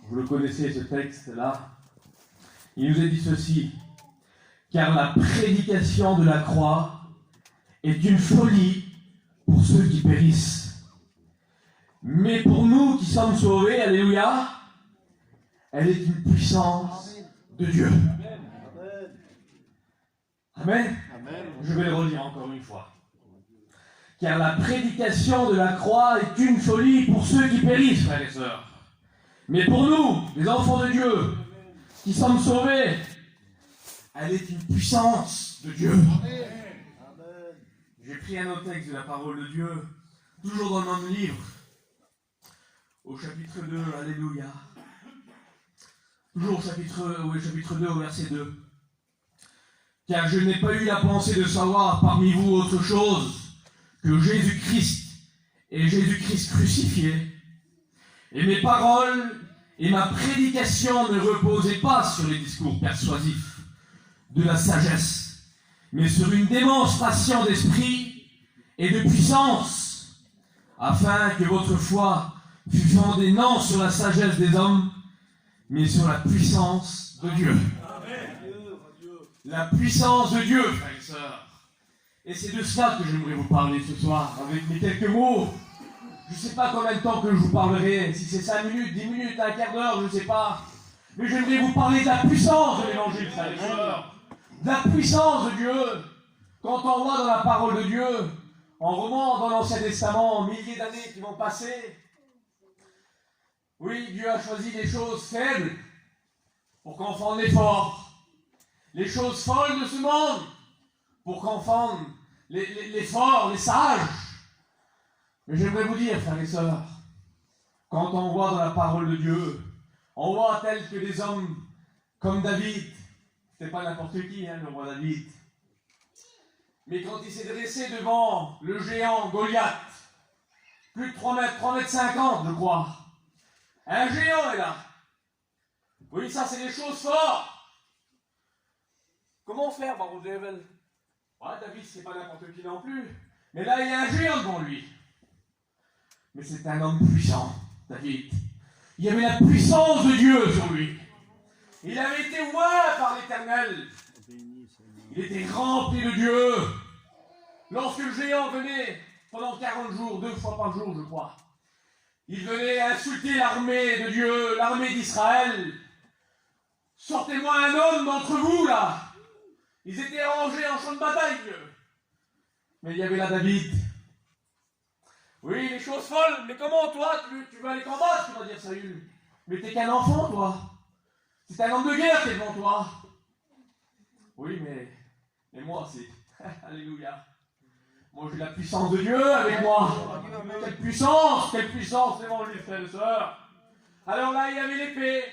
Vous le connaissez, ce texte-là. Il nous est dit ceci. Car la prédication de la croix est une folie pour ceux qui périssent. Mais pour nous qui sommes sauvés, alléluia, elle est une puissance de Dieu. Amen. Amen. Je vais le relire encore une fois. Car la prédication de la croix est une folie pour ceux qui périssent, frères et sœurs. Mais pour nous, les enfants de Dieu, qui sommes sauvés, elle est une puissance de Dieu. Amen. J'ai pris un autre texte de la parole de Dieu, toujours dans le même livre, au chapitre 2, alléluia. Toujours au chapitre 2, au verset 2. Car je n'ai pas eu la pensée de savoir parmi vous autre chose que Jésus-Christ et Jésus-Christ crucifié. Et mes paroles et ma prédication ne reposaient pas sur les discours persuasifs de la sagesse, mais sur une démonstration d'esprit et de puissance, afin que votre foi fût fondée non sur la sagesse des hommes, mais sur la puissance de Dieu. La puissance de Dieu, frères et sœurs. Et c'est de cela que j'aimerais vous parler ce soir, avec mes quelques mots. Je ne sais pas combien de temps que je vous parlerai, si c'est 5 minutes, 10 minutes, un quart d'heure, je ne sais pas. Mais j'aimerais vous parler de la puissance de l'évangile, frères et sœurs. De la puissance de Dieu. Quand on voit dans la parole de Dieu, en remontant dans l'Ancien Testament, milliers d'années qui vont passer, oui, Dieu a choisi des choses faibles pour qu'on fonde les forts. Les choses folles de ce monde pour qu'on fonde les forts, les sages. Mais j'aimerais vous dire, frères et sœurs, quand on voit dans la parole de Dieu, on voit tels que des hommes comme David, c'était pas n'importe qui, le roi David, mais quand il s'est dressé devant le géant Goliath, plus de 3 mètres 50, je crois, un géant est là. Oui, ça c'est des choses fortes. Comment faire, Baruch Devel? Ouais, David, c'est pas n'importe qui non plus. Mais là, il y a un géant devant lui. Mais c'est un homme puissant, David. Il y avait la puissance de Dieu sur lui. Il avait été oint par l'Éternel. Il était rempli de Dieu. Lorsque le géant venait, pendant 40 jours, 2 fois par jour, je crois, il venait insulter l'armée de Dieu, l'armée d'Israël. Sortez-moi un homme d'entre vous, là. Ils étaient rangés en champ de bataille. Mais il y avait là David. Oui, les choses folles, mais comment toi, tu vas aller combattre, tu vas dire Saül. Mais t'es qu'un enfant, toi. C'est un homme de guerre qui est devant toi. Oui, mais moi, c'est... Alléluia. Moi, j'ai la puissance de Dieu avec moi. Quelle puissance, l'évangile, frères et sœurs. Alors là, il y avait l'épée,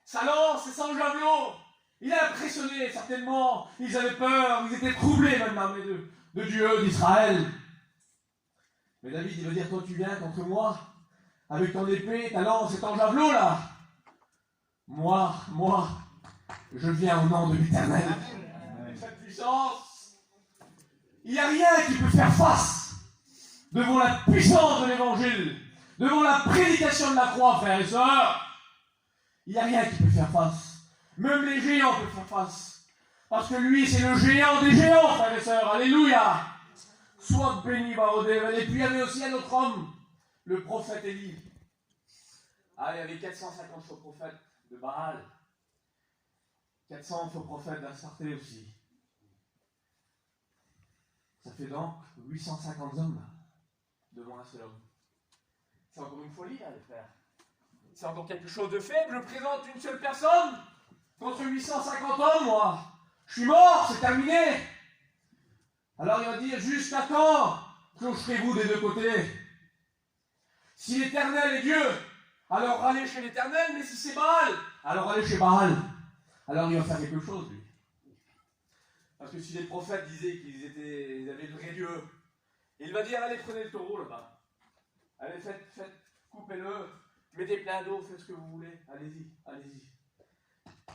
sa lance et son javelot. Il a impressionné, certainement. Ils avaient peur, ils étaient troublés, même l'armée de Dieu, d'Israël. Mais David, il veut dire, toi, tu viens contre moi, avec ton épée, ta lance et ton javelot, là. Moi, je viens au nom de l'Éternel. Avec cette puissance, il n'y a rien qui peut faire face devant la puissance de l'Évangile, devant la prédication de la croix, frères et sœurs. Il n'y a rien qui peut faire face. Même les géants peuvent faire face. Parce que lui, c'est le géant des géants, frères et sœurs. Alléluia. Sois béni, Barodével. Et puis il y avait aussi un autre homme, le prophète Élie. Ah, il y avait 450 faux prophètes de Baal. 400 faux prophètes d'Astarté aussi. Ça fait donc 850 hommes là, devant un seul homme. C'est encore une folie, là, les frères. C'est encore quelque chose de faible. Je présente une seule personne contre 850 hommes, moi. Je suis mort, c'est terminé. Alors il va dire, jusqu'à quand clocherez-vous des deux côtés? Si l'Éternel est Dieu, alors allez chez l'Éternel, mais si c'est Baal, alors allez chez Baal. Alors il va faire quelque chose, lui. Parce que si les prophètes disaient qu'ils avaient le vrai Dieu, il va dire, allez, prenez le taureau là-bas. Allez, faites, coupez-le, mettez plein d'eau, faites ce que vous voulez. Allez-y.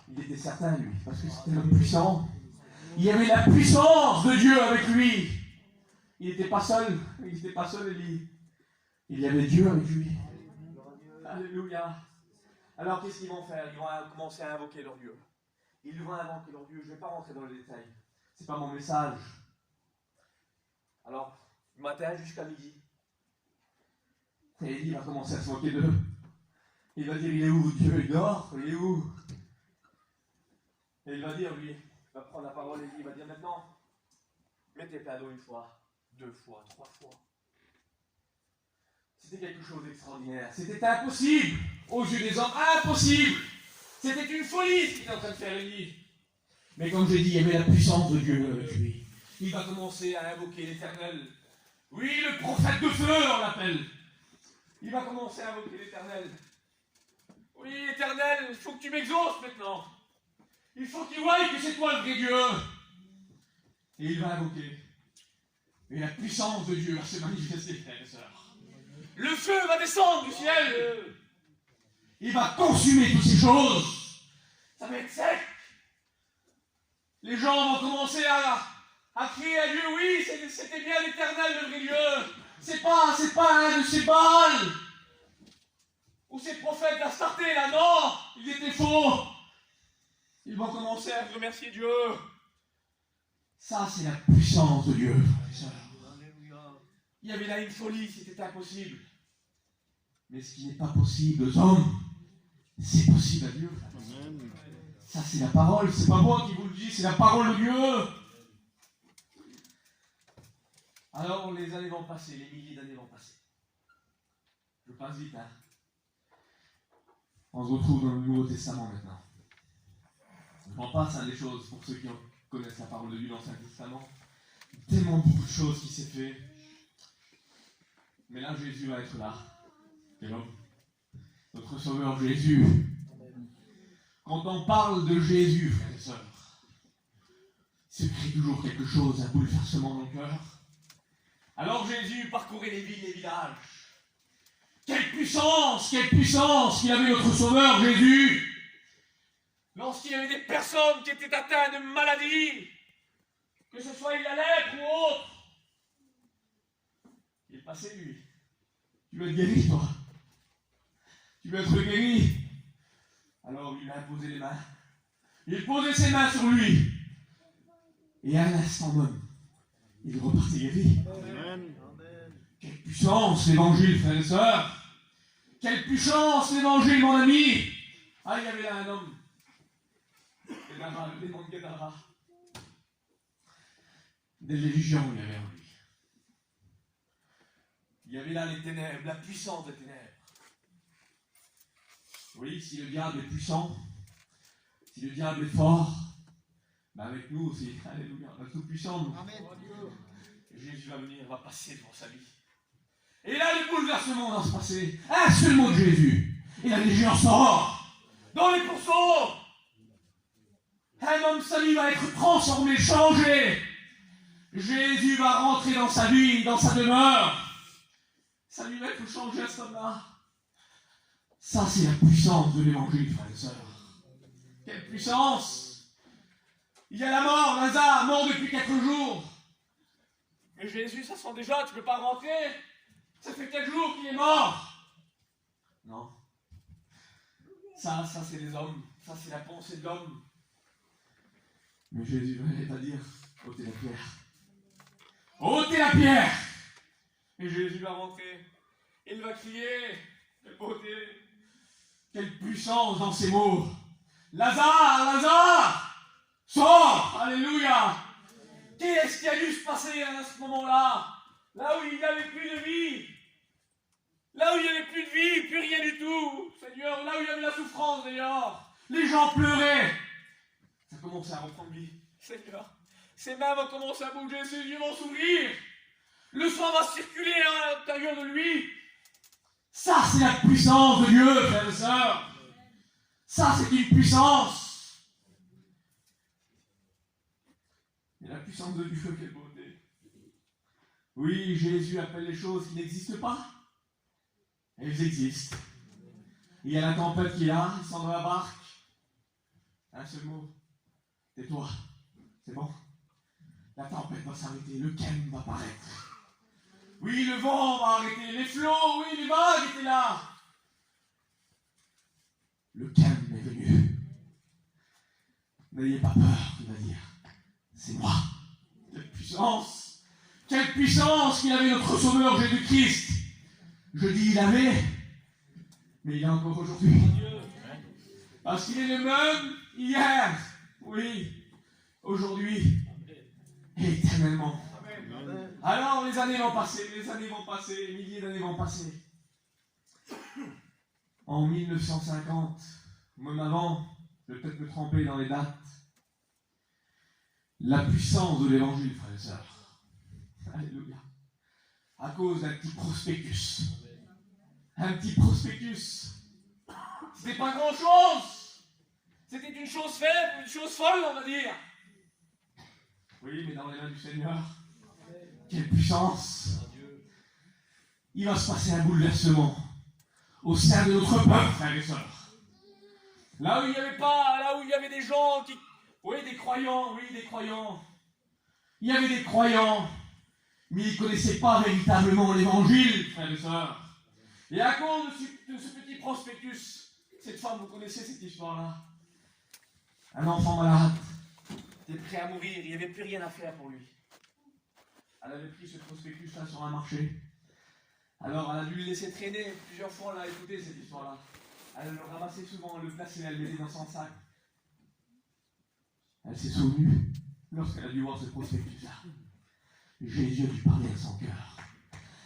Il était certain, lui, parce que c'était l'homme puissant. Il y avait la puissance de Dieu avec lui. Il n'était pas seul, Élie. Il y avait Dieu avec lui. Alléluia. Alors qu'est-ce qu'ils vont faire? Ils vont commencer à invoquer leur Dieu. Ils vont invoquer leur Dieu. Je ne vais pas rentrer dans les détails. Ce n'est pas mon message. Alors, du matin jusqu'à midi, Élie va commencer à se moquer d'eux. Il va dire, il est où Dieu? Il dort? Il est où? Et il va dire, lui, il va prendre la parole et il va dire maintenant, mettez tes à dos 1 fois, 2 fois, 3 fois. C'était quelque chose d'extraordinaire. C'était impossible aux yeux des hommes. Impossible! C'était une folie ce qu'il était en train de faire Élie. Mais comme j'ai dit, il y avait la puissance de Dieu avec lui. Il va commencer à invoquer l'Éternel. Oui, le prophète de feu, on l'appelle. Il va commencer à invoquer l'Éternel. Oui, l'Éternel, il faut que tu m'exauces maintenant. Il faut qu'il voie que c'est toi le vrai Dieu. Et il va invoquer. Et la puissance de Dieu va se manifester, frères et sœurs. Le feu va descendre du ciel. Il va consumer toutes ces choses. Ça va être sec. Les gens vont commencer à crier à Dieu. Oui, c'était bien l'Éternel, le vrai Dieu. C'est pas un de ces Baals. Ou ces prophètes d'Astarté, là, non. Ils étaient faux. Ils vont commencer à remercier Dieu. Ça, c'est la puissance de Dieu, frères et sœurs. Il y avait là une folie, c'était impossible. Mais ce qui n'est pas possible aux hommes, c'est possible à Dieu. Ça, c'est la parole, c'est pas moi qui vous le dis, c'est la parole de Dieu. Alors, les années vont passer, les milliers d'années vont passer. Je passe vite, hein. On se retrouve dans le Nouveau Testament maintenant. On passe à des choses pour ceux qui connaissent la parole de Dieu dans l'Ancien Testament. Tellement beaucoup de choses qui s'est fait. Mais là, Jésus va être là. Quel homme? Notre Sauveur Jésus. Quand on parle de Jésus, frères et sœurs, il se crée toujours quelque chose, un bouleversement dans le cœur. Alors Jésus parcourait les villes et les villages. Quelle puissance qu'il avait notre Sauveur Jésus. Lorsqu'il y avait des personnes qui étaient atteintes de maladies, que ce soit la lèpre ou autre, il passait lui. Tu veux être guéri, toi? Tu veux être guéri? Alors il a imposé les mains. Il posait ses mains sur lui. Et à l'instant même, il repartait guéri. Amen. Quelle puissance l'évangile, frères et sœurs! Quelle puissance l'évangile, mon ami! Ah, il y avait là un homme. Gadara, le démon de Gadara. Des légions, il y avait en lui. Il y avait là les ténèbres, la puissance des ténèbres. Oui, si le diable est puissant, si le diable est fort, ben avec nous aussi, alléluia, on est tout puissant. Amen. Jésus va venir, va passer devant sa vie. Et là, le bouleversement va se passer. Un seul mot de Jésus. Et la légion sort dans les pourceaux. Un homme, sa vie va être transformé, changé. Jésus va rentrer dans sa vie, dans sa demeure. Sa vie va être changée à ce moment-là. Ça, c'est la puissance de l'évangile, frères et sœurs. Quelle puissance! Il y a la mort, Lazare, mort depuis 4 jours. Mais Jésus, ça sent déjà, tu ne peux pas rentrer. Ça fait 4 jours qu'il est mort. Non. Ça c'est les hommes. Ça, c'est la pensée de l'homme. Mais Jésus va dire, ôtez la pierre. Ôtez la pierre! Et Jésus va rentrer. Il va crier, quelle beauté, quelle puissance dans ces mots. Lazare, Lazare, sors! Alléluia! Qu'est-ce qui a dû se passer à ce moment-là? Là où il n'y avait plus de vie. Là où il n'y avait plus de vie, plus rien du tout. Seigneur, là où il y avait la souffrance d'ailleurs. Les gens pleuraient. Ça commençait à reprendre vie. Seigneur, ses mains vont commencer à bouger, ses yeux vont s'ouvrir. Le sang va circuler à l'intérieur de lui. Ça, c'est la puissance de Dieu, frères et sœurs. Ça, c'est une puissance. Et la puissance de Dieu, quelle beauté. Oui, Jésus appelle les choses qui n'existent pas. Elles existent. Il y a la tempête qui est là, il s'en va à la barque. Un seul mot. Tais-toi. C'est bon. La tempête va s'arrêter, le calme va paraître. Oui, le vent va arrêter, les flots, oui, les vagues étaient là. le calme est venu. N'ayez pas peur, il va dire. C'est moi. Quelle puissance! Quelle puissance qu'il avait notre Sauveur Jésus-Christ! Je dis il avait, mais il est encore aujourd'hui. Parce qu'il est le même hier, oui, aujourd'hui et éternellement. Alors les années vont passer, les milliers d'années vont passer. En 1950, même avant, je vais peut-être me tromper dans les dates, la puissance de l'évangile, frères et sœurs. Alléluia. À cause d'un petit prospectus. Un petit prospectus. C'était pas grand-chose. C'était une chose faible, une chose folle, on va dire. Oui, mais dans les mains du Seigneur, quelle puissance. Il va se passer un bouleversement au sein de notre peuple, frères et sœurs. Là où il y avait des gens qui... Oui, des croyants. Il y avait des croyants, mais ils ne connaissaient pas véritablement l'évangile, frères et sœurs. Et à cause de ce petit prospectus, cette femme, vous connaissez cette histoire-là. Un enfant malade, était prêt à mourir, il n'y avait plus rien à faire pour lui. Elle avait pris ce prospectus-là sur un marché. Alors elle a dû le laisser traîner. Plusieurs fois, elle a écouté cette histoire-là. Elle le ramassait souvent, elle le plaçait, elle le mettait dans son sac. Elle s'est souvenue, lorsqu'elle a dû voir ce prospectus-là, Jésus a dû parler à son cœur.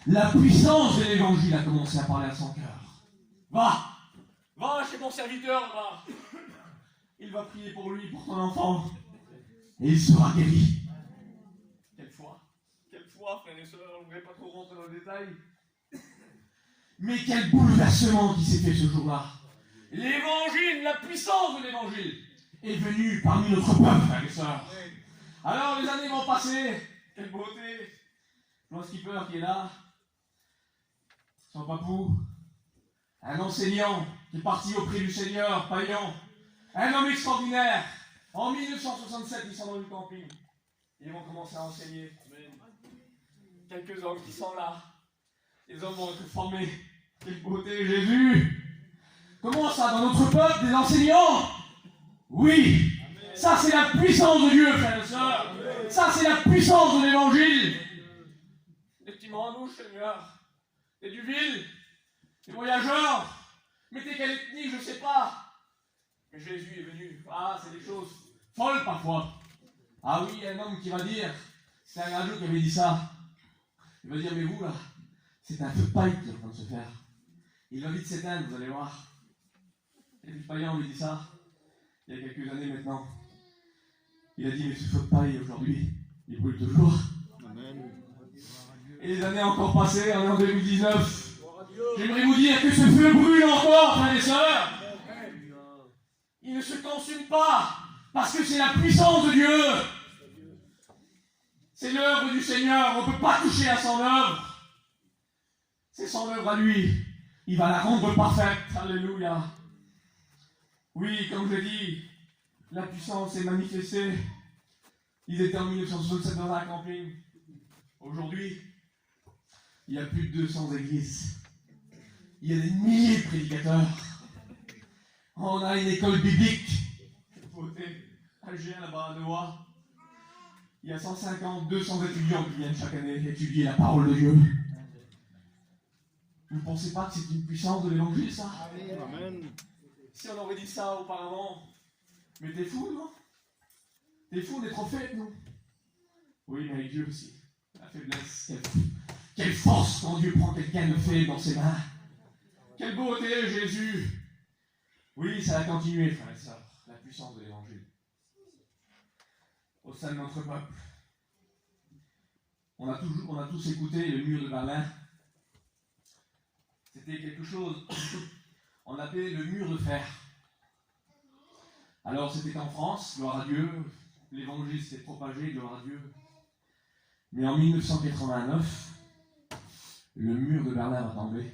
La puissance de l'évangile a commencé à parler à son cœur. Va chez mon serviteur, va. Il va prier pour lui, pour ton enfant, et il sera guéri. Quelle foi, frères et sœurs, on ne voudrait pas trop rentrer dans le détail. Mais quel bouleversement qui s'est fait ce jour-là. L'évangile, la puissance de l'évangile est venue parmi notre peuple, frères et sœurs. Alors les années vont passer. Quelle beauté. Je vois Skipper qui est là. Son papou. Un enseignant qui est parti auprès du Seigneur, païen. Un homme extraordinaire. En 1967, ils sont dans le camping. Ils vont commencer à enseigner. Quelques hommes qui sont là. Les hommes vont être formés. Quelle beauté, Jésus! Comment ça, dans notre peuple, des enseignants? Oui! Ça, c'est la puissance de Dieu, frères et sœurs! Ça, c'est la puissance de l'évangile! Des petits manouches, Seigneur! Des Duvilles! Des voyageurs! Mais t'es quelle ethnie, je ne sais pas! Mais Jésus est venu. Ah, c'est des choses folles parfois. Ah oui, un homme qui va dire, c'est un rageux qui avait dit ça. Il va dire, mais vous là, c'est un feu de paille qui est en train de se faire. Il va vite s'éteindre, vous allez voir. Et le païen lui dit ça, il y a quelques années maintenant. Il a dit, mais ce feu de paille aujourd'hui, il brûle toujours. Amen. Et les années encore passées, on est en 2019. J'aimerais vous dire que ce feu brûle encore, frères et sœurs. Il ne se consume pas, parce que c'est la puissance de Dieu. C'est l'œuvre du Seigneur, on ne peut pas toucher à son œuvre. C'est son œuvre à lui. Il va la rendre parfaite. Alléluia. Oui, comme je dis, la puissance est manifestée. Ils étaient en 1967 dans un camping. Aujourd'hui, il y a plus de 200 églises. Il y a des milliers de prédicateurs. On a une école biblique. Algérien là-bas à Noah. Il y a 150, 200 étudiants qui viennent chaque année étudier la parole de Dieu. Vous ne pensez pas que c'est une puissance de l'évangile, ça? Amen. Si on aurait dit ça auparavant, mais t'es fou, non? T'es fou, on est trop faible, non? Oui, mais avec Dieu aussi. La faiblesse, quelle force quand Dieu prend quelqu'un de faible dans ses mains. Quelle beauté, Jésus. Oui, ça a continué, frères et sœurs, la puissance de l'évangile. Au sein de notre peuple. On a tous écouté le mur de Berlin. C'était quelque chose, on appelait le mur de fer. Alors c'était en France, gloire à Dieu, l'évangile s'est propagé, gloire à Dieu. Mais en 1989, le mur de Berlin va tomber.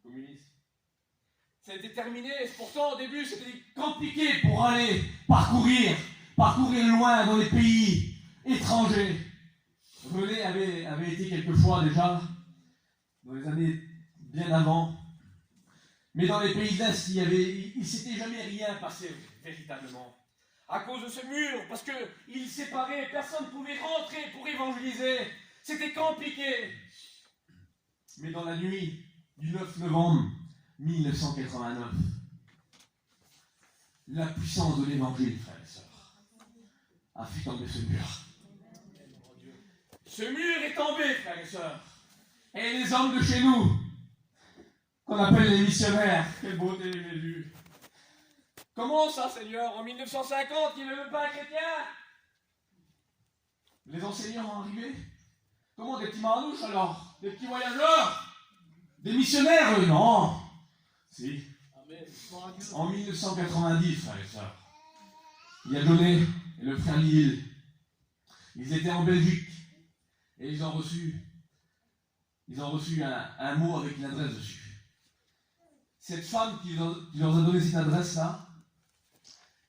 Communiste. Ça a été terminé, pourtant au début c'était compliqué pour aller parcourir loin dans les pays étrangers. René avait été quelquefois déjà, dans les années bien avant. Mais dans les pays de l'Est, il s'était jamais rien passé véritablement. À cause de ce mur, parce qu'il séparait, personne ne pouvait rentrer pour évangéliser. C'était compliqué. Mais dans la nuit du 9 novembre 1989, la puissance de l'évangile, frères et sœurs, a fait tomber ce mur. Ce mur est tombé, frères et sœurs. Et les hommes de chez nous, qu'on appelle les missionnaires, quelle beauté j'ai vu. Comment ça, Seigneur? En 1950, il n'y avait même pas un chrétien? Les enseignants ont arrivé. Comment, des petits manouches alors? Des petits voyageurs? Des missionnaires, eux? Non. Si. En 1990, frères et sœurs, il a donné, et le frère Lille, ils étaient en Belgique, et ils ont reçu un mot avec une adresse dessus. Cette femme qui leur a donné cette adresse-là,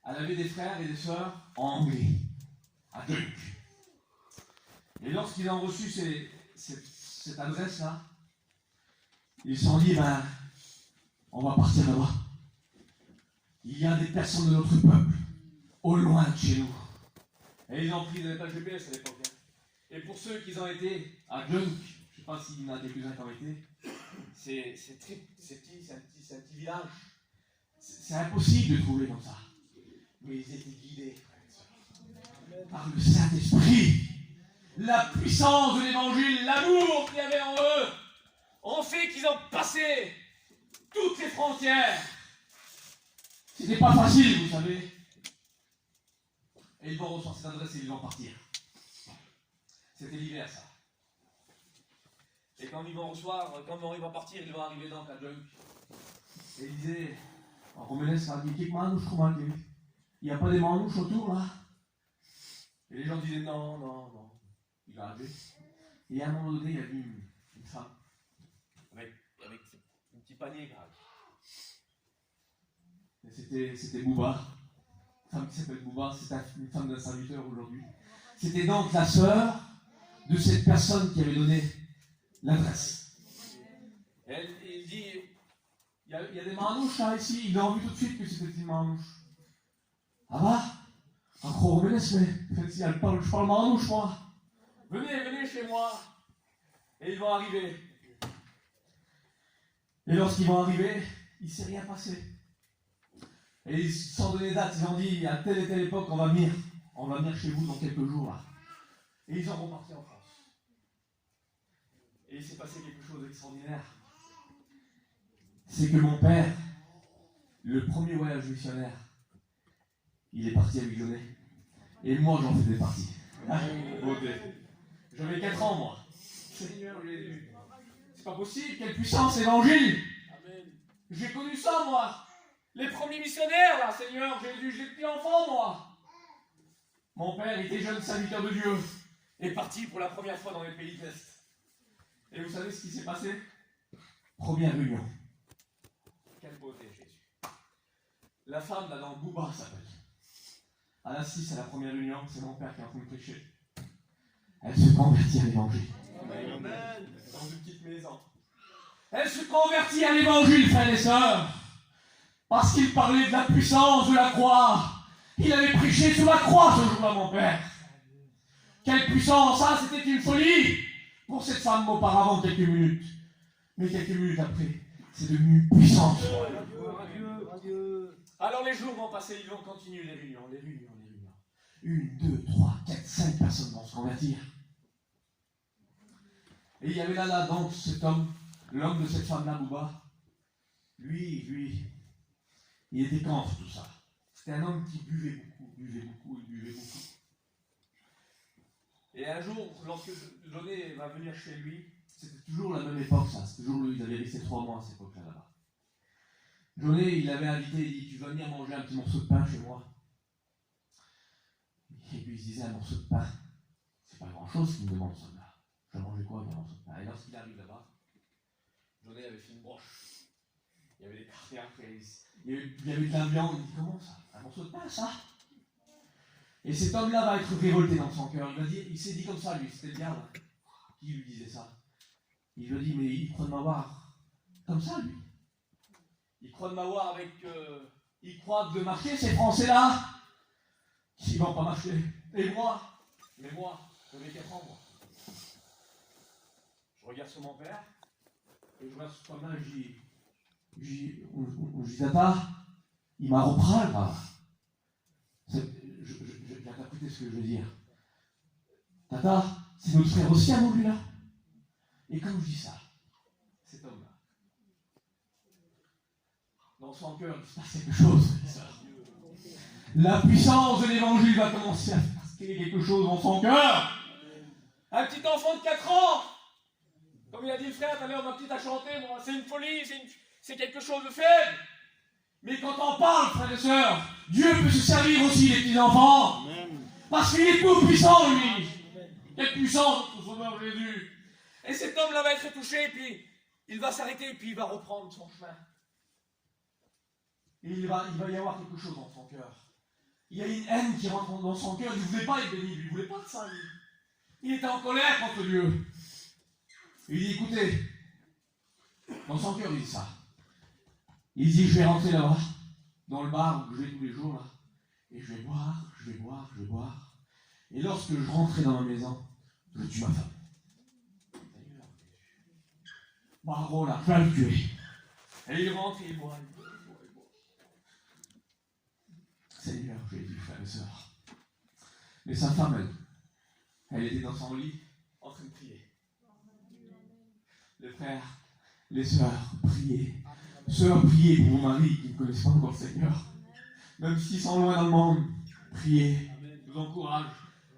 elle avait des frères et des sœurs en Hongrie, à Dunk. Et lorsqu'ils ont reçu cette adresse-là, ils se sont dit, on va partir là-bas. Il y a des personnes de notre peuple, au loin de chez nous. Et ils ont pris, ils n'avaient pas de GPS à l'époque. Et pour ceux qui ont été à Dunk, je ne sais pas s'il y en a quelques-uns qui ont été, c'est petit, c'est un petit village. C'est impossible de trouver comme ça. Mais ils étaient guidés, par le Saint-Esprit. La puissance de l'évangile, l'amour qu'il y avait en eux, ont fait qu'ils ont passé toutes les frontières. C'était pas facile, vous savez. Et ils vont recevoir cette adresse et ils vont partir. C'était l'hiver, ça. Et quand ils vont partir, ils vont arriver dans Kadjunk. Et ils disaient, on me laisse faire des manouches, comment dire. Il n'y a pas des manouches autour, là? Et les gens disaient, non. Il va arriver. Et à un moment donné, il y a vu une femme avec un petit panier grave. Et c'était Bouba. Une femme qui s'appelle Bouba, c'est une femme d'un serviteur aujourd'hui. C'était donc la sœur de cette personne qui avait donné l'adresse. Il dit, il y a des manouches là ici. Il a vu tout de suite que c'était une manouche. Ah bah? Encore mais je parle manouche moi. Venez chez moi. Et ils vont arriver. Et lorsqu'ils vont arriver, il ne s'est rien passé. Et ils se sont donné date, ils ont dit à telle et telle époque on va venir chez vous dans quelques jours là. Et ils sont repartis en France. Et il s'est passé quelque chose d'extraordinaire. C'est que mon père, le premier voyage missionnaire, il est parti avec Jaunet. Et moi j'en faisais partie. J'avais 4 ans moi. Seigneur Jésus. C'est pas possible, quelle puissance évangile. Amen. J'ai connu ça moi. Les premiers missionnaires là, Seigneur Jésus, j'étais enfant moi. Mon père était jeune serviteur de Dieu et parti pour la première fois dans les pays de l'Est. Et vous savez ce qui s'est passé? Première réunion. Quelle beauté Jésus. La femme là dans Bouba s'appelle. À la 6 à la première réunion, c'est mon père qui est en train de prêcher. Elle se convertit à l'évangile. Amen. Dans une petite maison. Elle se convertit à l'évangile, frères et sœurs. Parce qu'il parlait de la puissance de la croix. Il avait prêché sur la croix ce jour-là, mon père. Quelle puissance, ça, c'était une folie pour cette femme auparavant, quelques minutes. Mais quelques minutes après, c'est devenu puissant. Alors les jours vont passer, ils vont continuer les réunions. 1, 2, 3, 4, 5 personnes vont se convertir. Et il y avait là donc cet homme, l'homme de cette femme-là, Bouba. Lui, il était contre tout ça. C'était un homme qui buvait beaucoup. Et un jour, lorsque Jaunet va venir chez lui, c'était toujours la même époque, ça. C'était toujours lui, il avait resté 3 mois à cette époque-là, là-bas. Jaunet, il l'avait invité, il dit, tu vas venir manger un petit morceau de pain chez moi. Et puis il se disait, un morceau de pain, c'est pas grand-chose qu'il me demande ça là. Je vais manger quoi, un morceau de pain? Et lorsqu'il arrive là-bas, Jaunet avait fait une broche. Il y avait des cartes, il y avait de la viande, il dit, comment ça? Un morceau de pain, ça? Et cet homme-là va être révolté dans son cœur. Il s'est dit comme ça, lui, c'était le diable qui lui disait ça. Il lui a dit, mais il prenait ma barre. Comme ça, lui. Ils croient de m'avoir avec... ils croient de marcher, ces Français-là. Ils vont pas marcher. Et moi, j'avais 4 ans, moi. Je regarde sur mon père, et je regarde sur ma main, et je dis, Tata, il m'a repris, là. Je viens d'interpréter ce que je veux dire. Tata, c'est notre frère aussi à nous, lui, là. Et quand je dis ça, cet homme-là, dans son cœur, il se passe quelque chose. La puissance de l'évangile va commencer à passer quelque chose dans son cœur. Un petit enfant de 4 ans, comme il a dit le frère tout à l'heure, ma petite a chanté, moi, c'est une folie, c'est quelque chose de faible. Mais quand on parle, frères et sœurs, Dieu peut se servir aussi des petits enfants. Parce qu'il est tout puissant, lui. Quelle puissance, notre Sauveur Jésus. Et cet homme-là va être touché, et puis il va s'arrêter, et puis il va reprendre son chemin. Et il va y avoir quelque chose dans son cœur. Il y a une haine qui rentre dans son cœur. Il ne voulait pas être béni, il ne voulait pas de ça, lui. Il était en colère contre Dieu. Et il dit, écoutez, dans son cœur, il dit ça. Il dit, je vais rentrer là-bas, dans le bar où je vais tous les jours, là, et je vais boire. Et lorsque je rentrais dans ma maison, je tue ma femme. Bravo, là, je vais le tuer. Et il rentre et il boit. Seigneur, je lui ai dit, frères et sœurs. Mais sa femme, elle était dans son lit, en train de prier. Les frères, les sœurs, priez. Sœurs, priez pour vos maris qui ne connaissent pas encore le Seigneur. Même s'ils sont loin dans le monde, priez. Je vous encourage.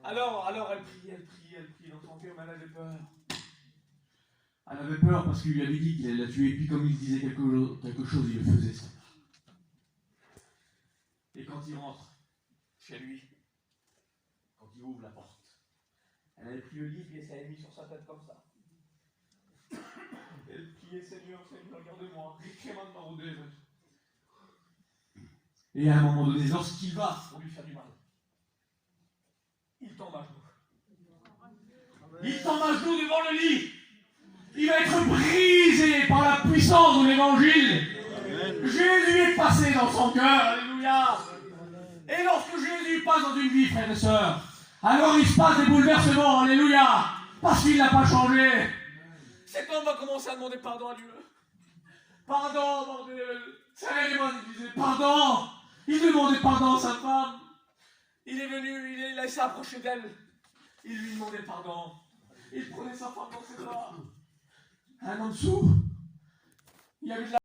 Alors elle prie dans son cœur, mais elle avait peur. Elle avait peur parce qu'il lui avait dit qu'il allait la tuer, et puis comme il disait quelque chose, il le faisait ça. Et quand il rentre chez lui, quand il ouvre la porte, elle avait pris le lit et elle s'est mis sur sa tête comme ça. Elle priait, Seigneur, regarde-moi, regarde-moi. Et à un moment donné, lorsqu'il va pour lui faire du mal, il tombe à genoux. Il tombe à genoux devant le lit. Il va être brisé par la puissance de l'évangile. Jésus est passé dans son cœur. Alléluia. Et lorsque Jésus passe dans une vie, frères et sœurs, alors il se passe des bouleversements. Alléluia. Parce qu'il n'a pas changé. Cet homme va commencer à demander pardon à Dieu. Pardon, bordel. Il disait pardon. Il demandait pardon à sa femme. Il est venu, il s'est approché d'elle. Il lui demandait pardon. Il prenait sa femme dans ses bras. Un en dessous, il y avait de la